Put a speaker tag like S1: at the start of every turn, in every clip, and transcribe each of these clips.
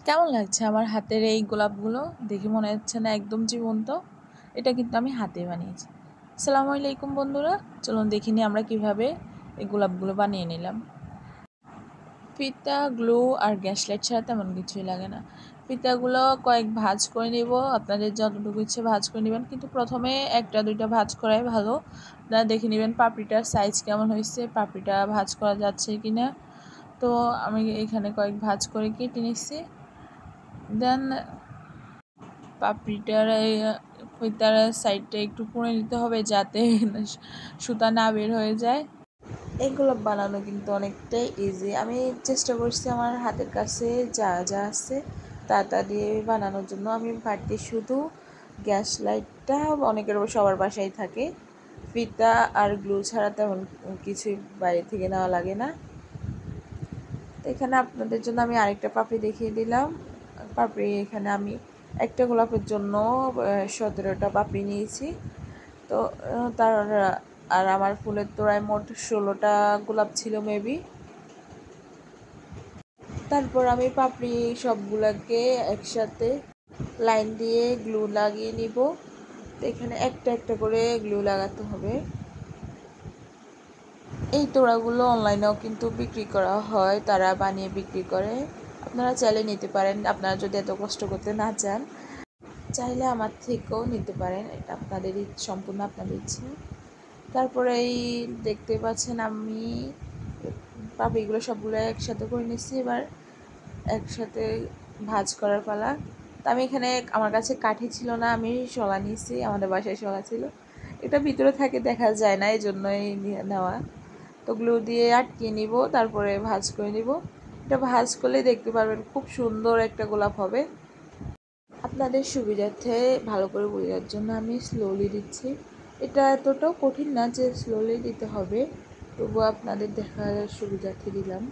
S1: কেমন লাগছে আমার হাতের এই গোলাপগুলো? দেখে মনে হচ্ছে না একদম জীবন্ত? এটা কিন্তু আমি হাতে বানিয়েছি। আসসালামু আলাইকুম বন্ধুরা, চলুন দেখিনি আমরা কিভাবে এই গোলাপগুলো বানিয়ে নিলাম। ফিতা, গ্লু আর গ্যাস লাইট ছাড়া তেমন কিছুই লাগে না। ফিতাগুলো কয়েক ভাঁজ করে নেব, আপনাদের যতটুকু ইচ্ছে ভাঁজ করে নেবেন, কিন্তু প্রথমে একটা দুইটা ভাঁজ করাই ভালো। আপনারা দেখে নেবেন পাপড়িটার সাইজ কেমন হয়েছে, পাপড়িটা ভাঁজ করা যাচ্ছে কিনা। তো আমি এখানে কয়েক ভাঁজ করে কেটে নিচ্ছি। দেন পাপড়িটার ফিতার সাইডটা একটু পুড়ে নিতে হবে যাতে সুতা না বের হয়ে যায়। এগুলো বানানো কিন্তু অনেকটাই ইজি। আমি চেষ্টা করছি আমার হাতের কাছে যা যা আছে তা দিয়ে বানানোর জন্য। আমি বাড়িতে শুধু গ্যাস লাইটটা অনেকের সবার বাসায় থাকে, ফিতা আর গ্লু ছাড়া তেমন কিছুই বাইরে থেকে নেওয়া লাগে না। এখানে আপনাদের জন্য আমি আরেকটা পাপড়ি দেখিয়ে দিলাম। পাপড়ি এখানে আমি একটা গোলাপের জন্য 17টা পাপড়ি নিয়েছি। তো তার আর আমার ফুলের তোড়ায় মোট 16টা গোলাপ ছিল মেবি। তারপর আমি পাপড়ি সবগুলোকে একসাথে লাইন দিয়ে গ্লু লাগিয়ে নিব। তো এখানে একটা একটা করে গ্লু লাগাতে হবে। এই তোড়াগুলো অনলাইনেও কিন্তু বিক্রি করা হয়, তারা বানিয়ে বিক্রি করে, আপনারা চাইলে নিতে পারেন। আপনারা যদি এত কষ্ট করতে না চান, চাইলে আমার থেকেও নিতে পারেন, এটা আপনাদের সম্পূর্ণ আপনাদের ইচ্ছে। তারপরে এই দেখতে পাচ্ছেন আমি পাপড়িগুলো সবগুলো একসাথে করে নিচ্ছি। এবার একসাথে ভাঁজ করার পালা। তো আমি এখানে আমার কাছে কাঠি ছিল না, আমি শলা নিয়েছি, আমাদের বাসায় শলা ছিল। এটা ভিতরে থাকে দেখা যায় না, এই জন্যই নেওয়া। তো গ্লু দিয়ে আটকিয়ে নিব, তারপরে ভাঁজ করে নিব। এটা ভাঁজ করলে দেখতে পারবেন খুব সুন্দর একটা গোলাপ হবে। আপনাদের সুবিধার্থে ভালো করে বোঝার জন্য আমি স্লোলি দিচ্ছি। এটা এতটাও কঠিন না যে স্লোলি দিতে হবে, তবুও আপনাদের দেখার সুবিধার্থে দিলাম।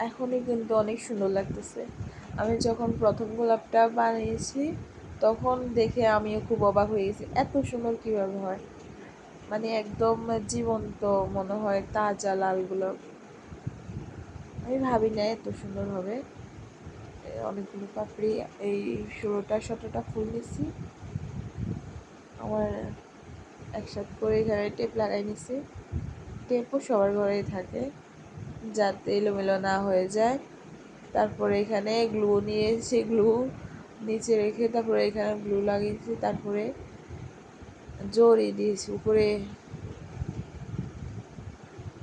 S1: এখনই কিন্তু অনেক সুন্দর লাগতেছে। আমি যখন প্রথম গোলাপটা বানিয়েছি তখন দেখে আমিও খুব অবাক হয়ে গেছি, এত সুন্দর কীভাবে হয়, মানে একদম জীবন্ত মনে হয়, তাজা লাল গোলাপ। আমি ভাবি না এত সুন্দর হবে। অনেকগুলো পাপড়ি, এই 16টা 17টা ফুল নিচ্ছি। আমার একসাথে করে এখানে টেপ লাগাই নিছি। টেপও সবার ঘরেই থাকে যাতে এলোমেলো না হয়ে যায়। তারপরে এখানে গ্লু নিয়েছি, গ্লু নিচে রেখে তারপরে এখানে গ্লু লাগিয়েছি, তারপরে জড়িয়ে দিয়েছি উপরে।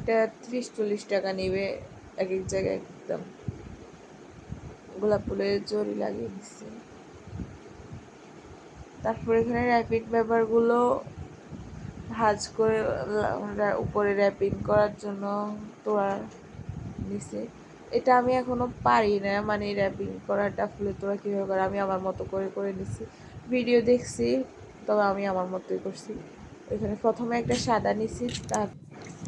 S1: এটা 30-40 টাকা নেবে এক এক জায়গায়। একদম গোলাপ ফুলের জড়ি লাগিয়ে দিচ্ছি। তারপর এখানে র্যাপিং পেপারগুলো ভাঁজ করে উপরে র্যাপিং করার জন্য তোড়া নিচে। এটা আমি এখনো পারি না, মানে র্যাপিং করাটা, ফুলের তোড়া কীভাবে করে আমি আমার মতো করে করে নিচ্ছি। ভিডিও দেখছি, তবে আমি আমার মতোই করছি। এখানে প্রথমে একটা সাদা নিচ্ছি,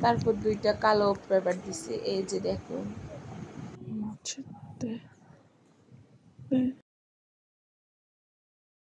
S1: তারপর 2টা কালো পেপার দিচ্ছি, এই যে দেখুন।